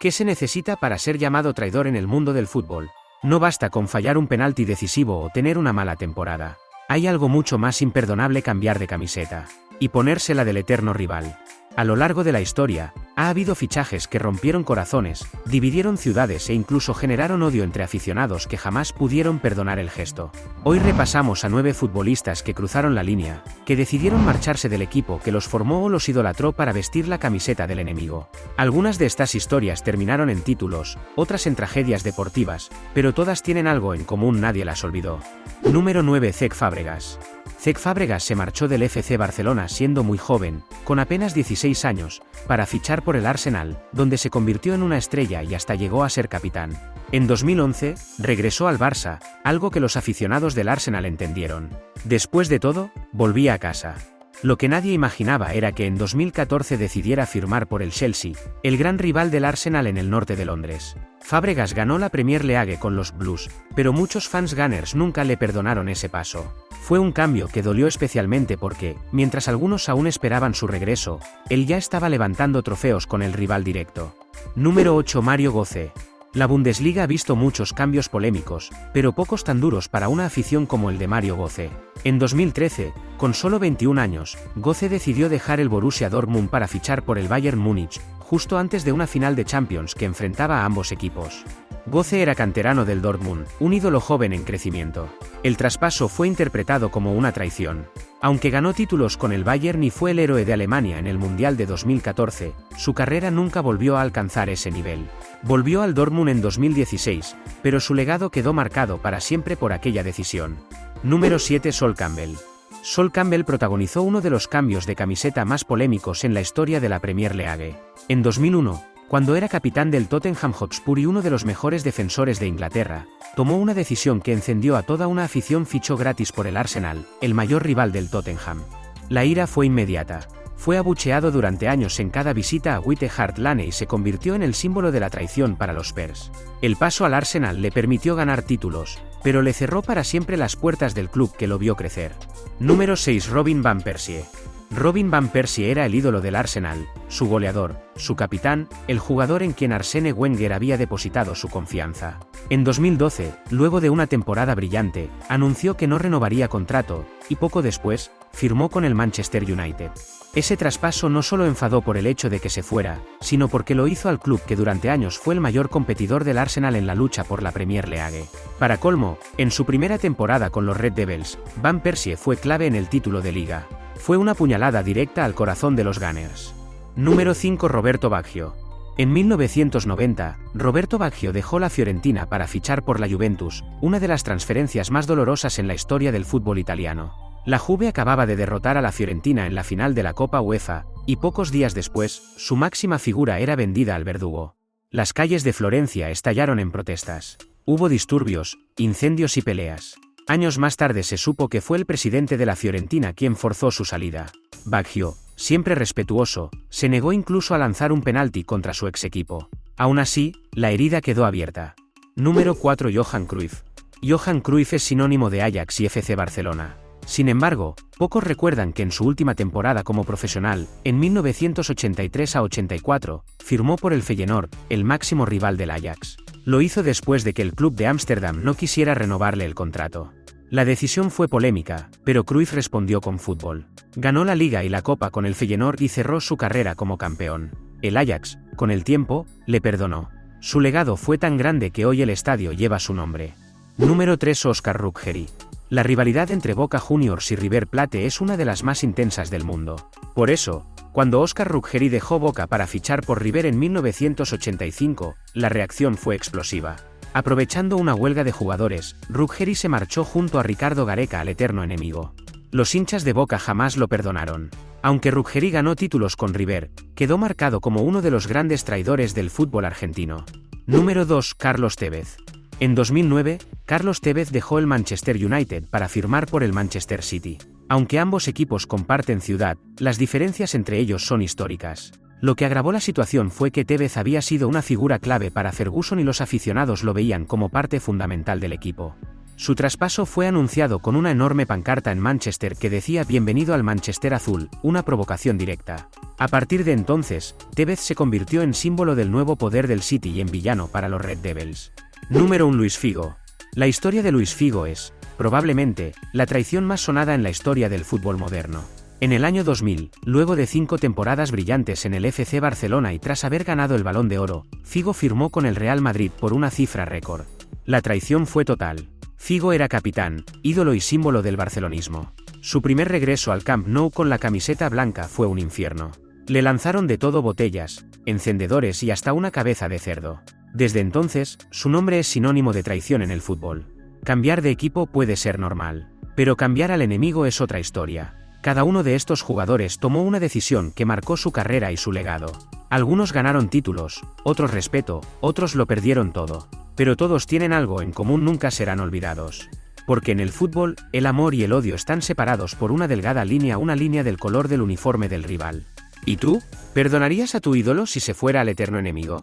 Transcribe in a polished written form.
¿Qué se necesita para ser llamado traidor en el mundo del fútbol? No basta con fallar un penalti decisivo o tener una mala temporada. Hay algo mucho más imperdonable: cambiar de camiseta y ponérsela del eterno rival. A lo largo de la historia, ha habido fichajes que rompieron corazones, dividieron ciudades e incluso generaron odio entre aficionados que jamás pudieron perdonar el gesto. Hoy repasamos a 9 futbolistas que cruzaron la línea, que decidieron marcharse del equipo que los formó o los idolatró para vestir la camiseta del enemigo. Algunas de estas historias terminaron en títulos, otras en tragedias deportivas, pero todas tienen algo en común: nadie las olvidó. Número 9. Cesc Fàbregas. Cesc Fàbregas se marchó del FC Barcelona siendo muy joven, con apenas 16 años, para fichar por el Arsenal, donde se convirtió en una estrella y hasta llegó a ser capitán. En 2011, regresó al Barça, algo que los aficionados del Arsenal entendieron. Después de todo, volvía a casa. Lo que nadie imaginaba era que en 2014 decidiera firmar por el Chelsea, el gran rival del Arsenal en el norte de Londres. Fàbregas ganó la Premier League con los Blues, pero muchos fans Gunners nunca le perdonaron ese paso. Fue un cambio que dolió especialmente porque, mientras algunos aún esperaban su regreso, él ya estaba levantando trofeos con el rival directo. Número 8. Mario Götze. La Bundesliga ha visto muchos cambios polémicos, pero pocos tan duros para una afición como el de Mario Götze. En 2013, con solo 21 años, Götze decidió dejar el Borussia Dortmund para fichar por el Bayern Múnich, justo antes de una final de Champions que enfrentaba a ambos equipos. Götze era canterano del Dortmund, un ídolo joven en crecimiento. El traspaso fue interpretado como una traición. Aunque ganó títulos con el Bayern y fue el héroe de Alemania en el Mundial de 2014, su carrera nunca volvió a alcanzar ese nivel. Volvió al Dortmund en 2016, pero su legado quedó marcado para siempre por aquella decisión. Número 7. Sol Campbell. Sol Campbell protagonizó uno de los cambios de camiseta más polémicos en la historia de la Premier League. En 2001, cuando era capitán del Tottenham Hotspur y uno de los mejores defensores de Inglaterra, tomó una decisión que encendió a toda una afición: fichó gratis por el Arsenal, el mayor rival del Tottenham. La ira fue inmediata. Fue abucheado durante años en cada visita a White Hart Lane y se convirtió en el símbolo de la traición para los Spurs. El paso al Arsenal le permitió ganar títulos, pero le cerró para siempre las puertas del club que lo vio crecer. Número 6. Robin van Persie. Robin van Persie era el ídolo del Arsenal, su goleador, su capitán, el jugador en quien Arsène Wenger había depositado su confianza. En 2012, luego de una temporada brillante, anunció que no renovaría contrato, y poco después, firmó con el Manchester United. Ese traspaso no solo enfadó por el hecho de que se fuera, sino porque lo hizo al club que durante años fue el mayor competidor del Arsenal en la lucha por la Premier League. Para colmo, en su primera temporada con los Red Devils, Van Persie fue clave en el título de liga. Fue una puñalada directa al corazón de los Gunners. Número 5. Roberto Baggio. En 1990, Roberto Baggio dejó la Fiorentina para fichar por la Juventus, una de las transferencias más dolorosas en la historia del fútbol italiano. La Juve acababa de derrotar a la Fiorentina en la final de la Copa UEFA, y pocos días después, su máxima figura era vendida al verdugo. Las calles de Florencia estallaron en protestas. Hubo disturbios, incendios y peleas. Años más tarde se supo que fue el presidente de la Fiorentina quien forzó su salida. Baggio, siempre respetuoso, se negó incluso a lanzar un penalti contra su ex equipo. Aún así, la herida quedó abierta. Número 4. Johan Cruyff. Johan Cruyff es sinónimo de Ajax y FC Barcelona. Sin embargo, pocos recuerdan que en su última temporada como profesional, en 1983 a 84, firmó por el Feyenoord, el máximo rival del Ajax. Lo hizo después de que el club de Ámsterdam no quisiera renovarle el contrato. La decisión fue polémica, pero Cruyff respondió con fútbol. Ganó la Liga y la Copa con el Feyenoord y cerró su carrera como campeón. El Ajax, con el tiempo, le perdonó. Su legado fue tan grande que hoy el estadio lleva su nombre. Número 3. Óscar Ruggeri. La rivalidad entre Boca Juniors y River Plate es una de las más intensas del mundo. Por eso, cuando Óscar Ruggeri dejó Boca para fichar por River en 1985, la reacción fue explosiva. Aprovechando una huelga de jugadores, Ruggeri se marchó junto a Ricardo Gareca al eterno enemigo. Los hinchas de Boca jamás lo perdonaron. Aunque Ruggeri ganó títulos con River, quedó marcado como uno de los grandes traidores del fútbol argentino. Número 2. Carlos Tevez. En 2009, Carlos Tevez dejó el Manchester United para firmar por el Manchester City. Aunque ambos equipos comparten ciudad, las diferencias entre ellos son históricas. Lo que agravó la situación fue que Tevez había sido una figura clave para Ferguson y los aficionados lo veían como parte fundamental del equipo. Su traspaso fue anunciado con una enorme pancarta en Manchester que decía "Bienvenido al Manchester Azul", una provocación directa. A partir de entonces, Tevez se convirtió en símbolo del nuevo poder del City y en villano para los Red Devils. Número 1. Luis Figo. La historia de Luis Figo es, probablemente, la traición más sonada en la historia del fútbol moderno. En el año 2000, luego de 5 temporadas brillantes en el FC Barcelona y tras haber ganado el Balón de Oro, Figo firmó con el Real Madrid por una cifra récord. La traición fue total. Figo era capitán, ídolo y símbolo del barcelonismo. Su primer regreso al Camp Nou con la camiseta blanca fue un infierno. Le lanzaron de todo: botellas, encendedores y hasta una cabeza de cerdo. Desde entonces, su nombre es sinónimo de traición en el fútbol. Cambiar de equipo puede ser normal, pero cambiar al enemigo es otra historia. Cada uno de estos jugadores tomó una decisión que marcó su carrera y su legado. Algunos ganaron títulos, otros respeto, otros lo perdieron todo. Pero todos tienen algo en común: nunca serán olvidados. Porque en el fútbol, el amor y el odio están separados por una delgada línea, una línea del color del uniforme del rival. ¿Y tú? ¿Perdonarías a tu ídolo si se fuera al eterno enemigo?